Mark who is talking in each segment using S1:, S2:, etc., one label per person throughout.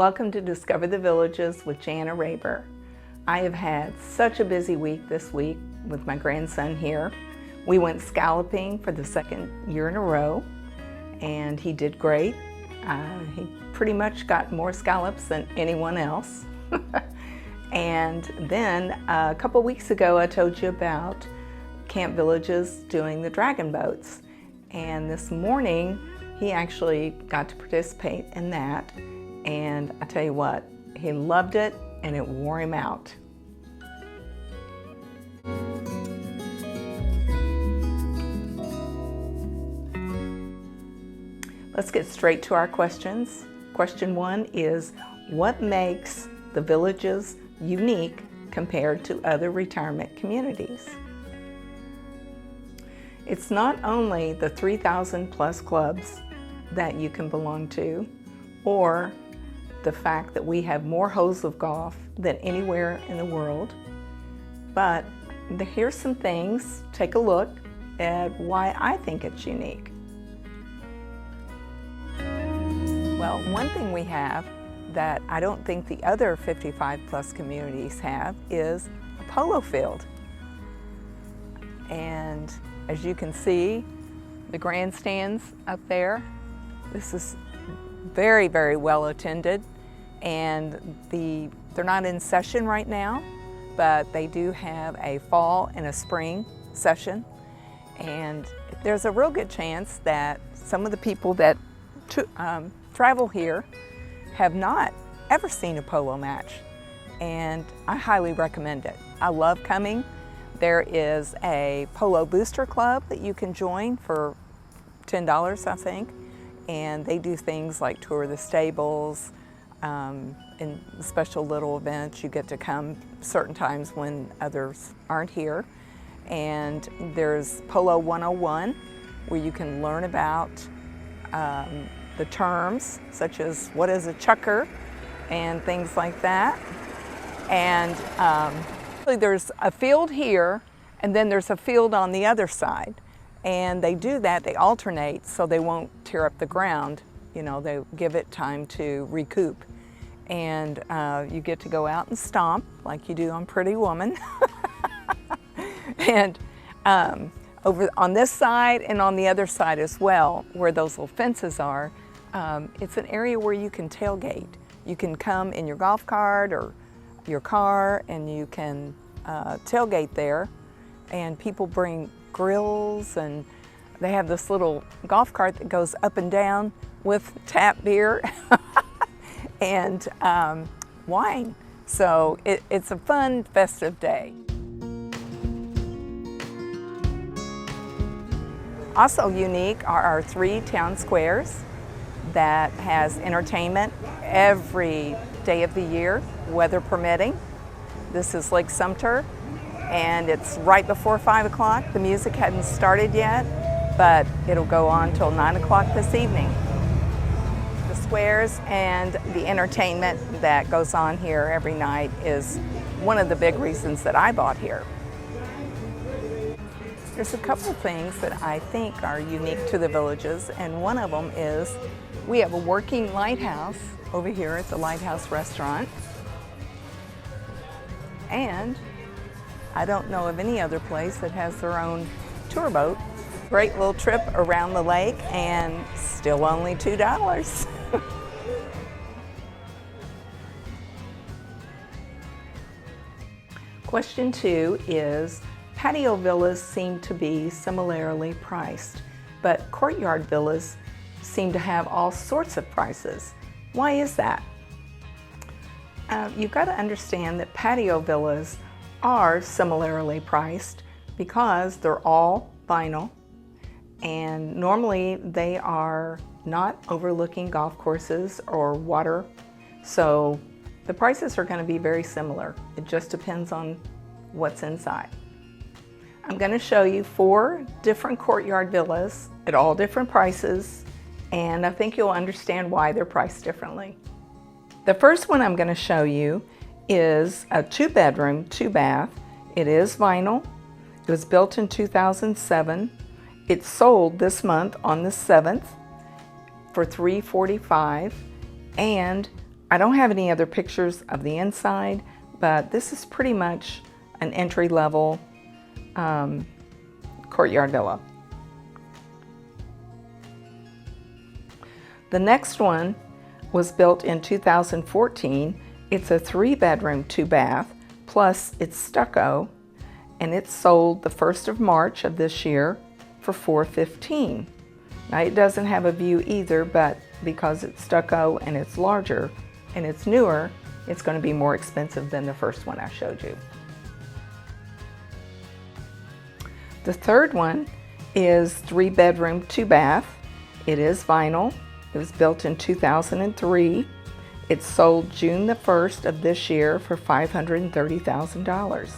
S1: Welcome to Discover the Villages with Jana Raber. I have had such a busy week this week with my grandson here. We went scalloping for the second year in a row, and he did great. He pretty much got more scallops than anyone else. And then a couple weeks ago I told you about Camp Villages doing the dragon boats. And this morning he actually got to participate in that. And I tell you what, he loved it and it wore him out. Let's get straight to our questions. Question 1 is, what makes the Villages unique compared to other retirement communities? It's not only the 3,000 plus clubs that you can belong to, or the fact that we have more holes of golf than anywhere in the world, but here's some things. Take a look at why I think it's unique. Well, one thing we have that I don't think the other 55 plus communities have is a polo field. And as you can see, the grandstands up there, this is very, very well attended, and they're not in session right now, but they do have a fall and a spring session, and there's a real good chance that some of the people that travel here have not ever seen a polo match, and I highly recommend it. I love coming. There is a polo booster club that you can join for $10, I think, and they do things like tour the stables, and special little events. You get to come certain times when others aren't here. And there's Polo 101, where you can learn about the terms, such as what is a chucker and things like that. And there's a field here, and then there's a field on the other side. And they do that, they alternate so they won't tear up the ground. You know, they give it time to recoup. And you get to go out and stomp like you do on Pretty Woman. And over on this side and on the other side as well, where those little fences are, it's an area where you can tailgate. You can come in your golf cart or your car, and you can tailgate there. And people bring grills, and they have this little golf cart that goes up and down with tap beer and wine. So it's a fun, festive day. Also unique are our 3 town squares that has entertainment every day of the year, weather permitting. This is Lake Sumter, and it's right before 5 o'clock. The music hadn't started yet, but it'll go on till 9 o'clock this evening. The squares and the entertainment that goes on here every night is one of the big reasons that I bought here. There's a couple things that I think are unique to the Villages, and one of them is we have a working lighthouse over here at the Lighthouse Restaurant. And I don't know of any other place that has their own tour boat. Great little trip around the lake, and still only $2. Question 2 is, patio villas seem to be similarly priced, but courtyard villas seem to have all sorts of prices. Why is that? You've got to understand that patio villas are similarly priced because they're all vinyl, and normally they are not overlooking golf courses or water, so the prices are going to be very similar. It just depends on what's inside. I'm going to show you 4 different courtyard villas at all different prices, and I think you'll understand why they're priced differently. The first one I'm going to show you is a 2-bedroom, 2-bath. It is vinyl. It was built in 2007. It sold this month on the 7th for $345, and I don't have any other pictures of the inside, but this is pretty much an entry-level courtyard villa. The next one was built in 2014. It's a 3-bedroom, 2-bath, plus it's stucco, and it sold the 1st of March of this year for $415,000. Now it doesn't have a view either, but because it's stucco and it's larger and it's newer, it's going to be more expensive than the first one I showed you. The third one is 3-bedroom, 2-bath. It is vinyl. It was built in 2003. It sold June the 1st of this year for $530,000.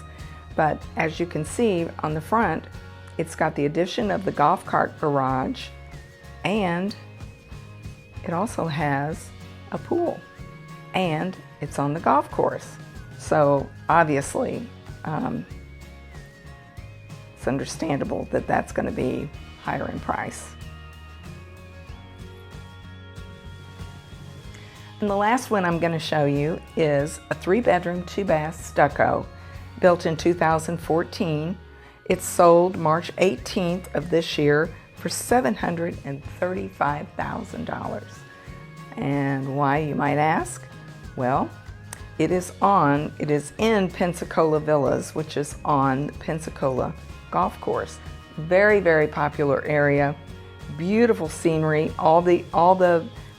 S1: But as you can see on the front, it's got the addition of the golf cart garage, and it also has a pool, and it's on the golf course. So obviously, it's understandable that that's going to be higher in price. And the last one I'm going to show you is a 3-bedroom, 2-bath stucco built in 2014. It sold March 18th of this year for $735,000. And why, you might ask? Well, it is in Pensacola Villas, which is on the Pensacola golf course. Very, very popular area. Beautiful scenery. All the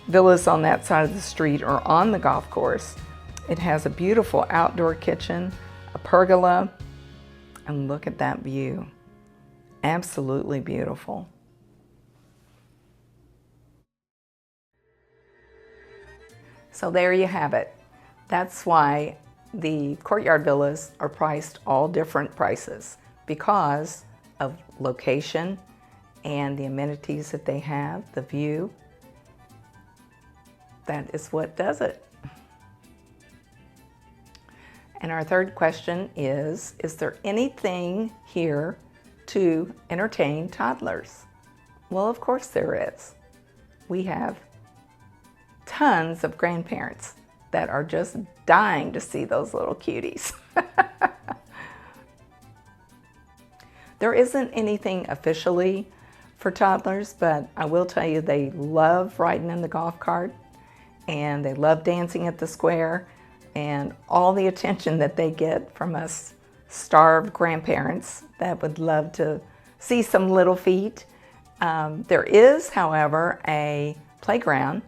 S1: villas on that side of the street are on the golf course. It has a beautiful outdoor kitchen, a pergola, and look at that view. Absolutely beautiful. So there you have it. That's why the Courtyard villas are priced all different prices, because of location and the amenities that they have, the view. That is what does it. And our third question is there anything here to entertain toddlers? Well, of course there is. We have tons of grandparents that are just dying to see those little cuties. There isn't anything officially for toddlers, but I will tell you they love riding in the golf cart, and they love dancing at the square, and all the attention that they get from us starved grandparents that would love to see some little feet. There is, however, a playground,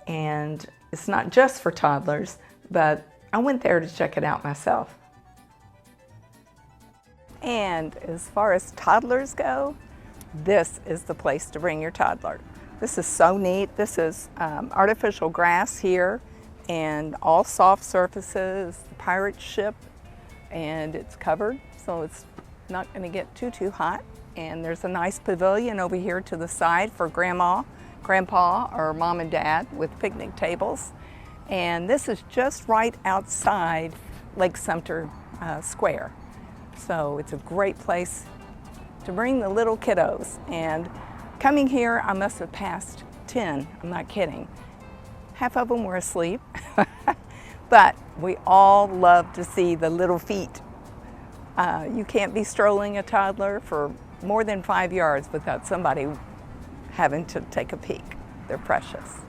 S1: and it's not just for toddlers, but I went there to check it out myself. And as far as toddlers go, this is the place to bring your toddler. This is so neat. This is artificial grass here and all soft surfaces, the pirate ship, and it's covered so it's not going to get too hot. And there's a nice pavilion over here to the side for grandma, grandpa, or mom and dad with picnic tables. And this is just right outside Lake Sumter Square. So it's a great place to bring the little kiddos. And coming here, I must have passed 10, I'm not kidding. Half of them were asleep, but we all love to see the little feet. You can't be strolling a toddler for more than 5 yards without somebody having to take a peek. They're precious.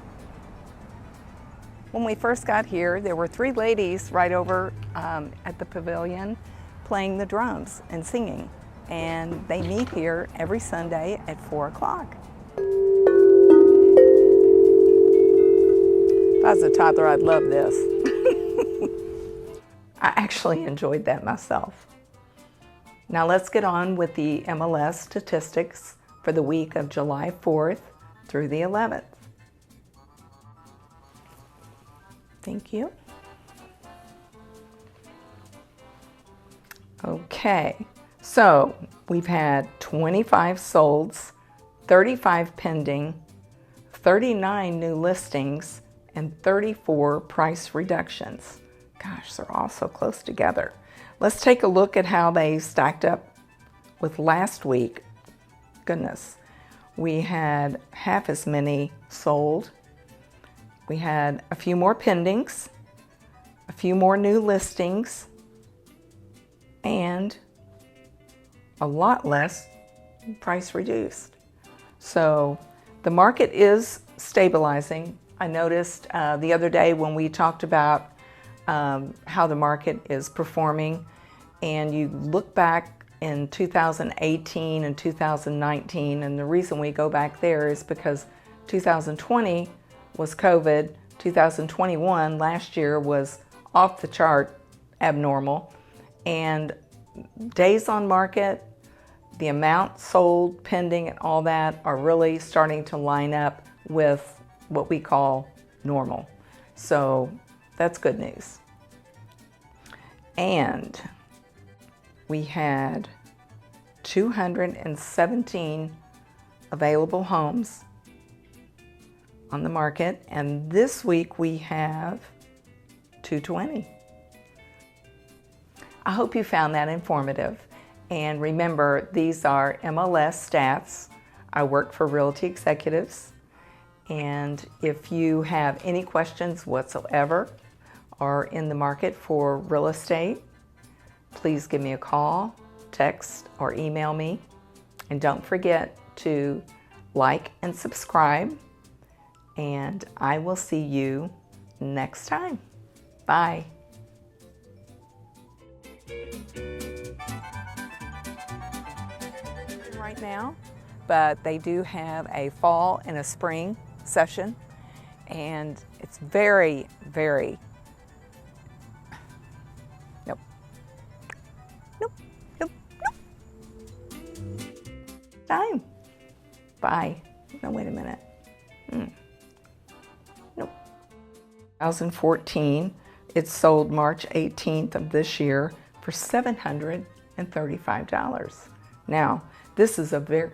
S1: When we first got here, there were 3 ladies right over at the pavilion playing the drums and singing. And they meet here every Sunday at 4 o'clock. If I was a toddler, I'd love this. I actually enjoyed that myself. Now let's get on with the MLS statistics for the week of July 4th through the 11th. Thank you. Okay, so we've had 25 solds, 35 pending, 39 new listings, and 34 price reductions. Gosh, they're all so close together. Let's take a look at how they stacked up with last week. Goodness, we had half as many sold. We had a few more pendings, a few more new listings, and a lot less price reduced. So the market is stabilizing. I noticed the other day when we talked about how the market is performing, and you look back in 2018 and 2019, and the reason we go back there is because 2020 was COVID, 2021 last year was off the chart abnormal, and days on market, the amount sold, pending, and all that are really starting to line up with what we call normal. So that's good news. And we had 217 available homes on the market, and this week we have 220. I hope you found that informative. And remember, these are MLS stats. I work for Realty Executives. And if you have any questions whatsoever or in the market for real estate, please give me a call, text, or email me. And don't forget to like and subscribe. And I will see you next time. Bye. Right now, but they do have a fall and a spring session, and it's very, very, nope, nope, nope, nope. Time. Bye. No, wait a minute. Nope. 2014, it sold March 18th of this year for $735. Now, this is a very